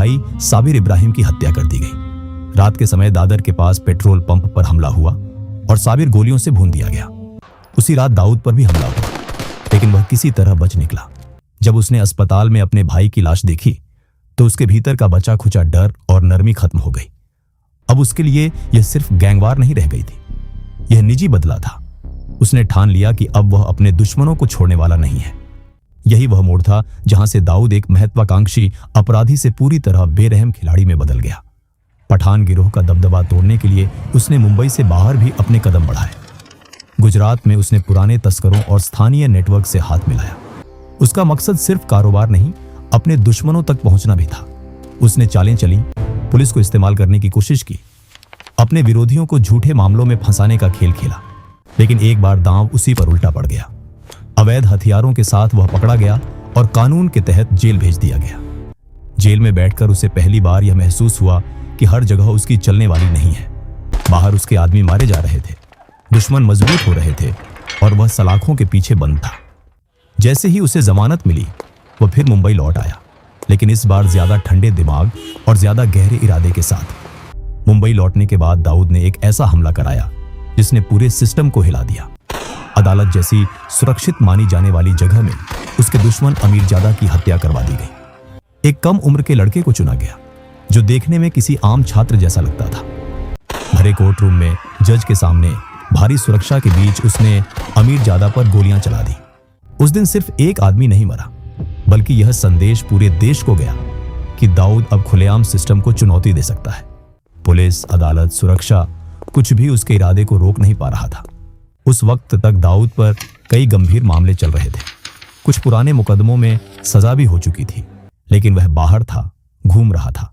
भाई साबिर इब्राहिम की हत्या कर दी गई। रात के समय दादर के पास पेट्रोल पंप पर हमला हुआ और साबिर गोलियों से भून दिया गया। उसी रात दाऊद पर भी हमला हुआ, लेकिन वह किसी तरह बच निकला। जब उसने अस्पताल में अपने भाई की लाश देखी तो उसके भीतर का बचा खुचा डर और नरमी खत्म हो गई। अब उसके लिए यह सिर्फ गैंगवार नहीं रह गई थी, यह निजी बदला था। उसने ठान लिया कि अब वह अपने दुश्मनों को छोड़ने वाला नहीं है। यही वह मोड़ था जहां से दाऊद एक महत्वाकांक्षी अपराधी से पूरी तरह बेरहम खिलाड़ी में बदल गया। पठान गिरोह का दबदबा तोड़ने के लिए उसने मुंबई से बाहर भी अपने कदम बढ़ाए। गुजरात में उसने पुराने तस्करों और स्थानीय नेटवर्क से हाथ मिलाया। उसका मकसद सिर्फ कारोबार नहीं, अपने दुश्मनों तक पहुंचना भी था। उसने चालें चली, पुलिस को इस्तेमाल करने की कोशिश की, अपने विरोधियों को झूठे मामलों में फंसाने का खेल खेला। लेकिन एक बार दांव उसी पर उल्टा पड़ गया। अवैध हथियारों के साथ वह पकड़ा गया और कानून के तहत जेल भेज दिया गया। जेल में बैठकर उसे पहली बार यह महसूस हुआ कि हर जगह उसकी चलने वाली नहीं है। बाहर उसके आदमी मारे जा रहे थे, दुश्मन मजबूत हो रहे थे और वह सलाखों के पीछे बंद था। जैसे ही उसे जमानत मिली वह फिर मुंबई लौट आया, लेकिन इस बार ज्यादा ठंडे दिमाग और ज्यादा गहरे इरादे के साथ। मुंबई लौटने के बाद दाऊद ने एक ऐसा हमला कराया जिसने पूरे सिस्टम को हिला दिया। अदालत जैसी सुरक्षित मानी जाने वाली जगह में उसके दुश्मन अमीरजादा की हत्या करवा दी गई। एक कम उम्र के लड़के को चुना गया जो देखने में किसी आम छात्र जैसा लगता था। भरे कोर्ट रूम में जज के सामने भारी सुरक्षा के बीच उसने अमीरजादा पर गोलियां चला दी। उस दिन सिर्फ एक आदमी नहीं मरा, बल्कि यह संदेश पूरे देश को गया कि दाऊद अब खुलेआम सिस्टम को चुनौती दे सकता है। पुलिस, अदालत, सुरक्षा कुछ भी उसके इरादे को रोक नहीं पा रहा था। उस वक्त तक दाऊद पर कई गंभीर मामले चल रहे थे। कुछ पुराने मुकदमों में सजा भी हो चुकी थी, लेकिन वह बाहर था, घूम रहा था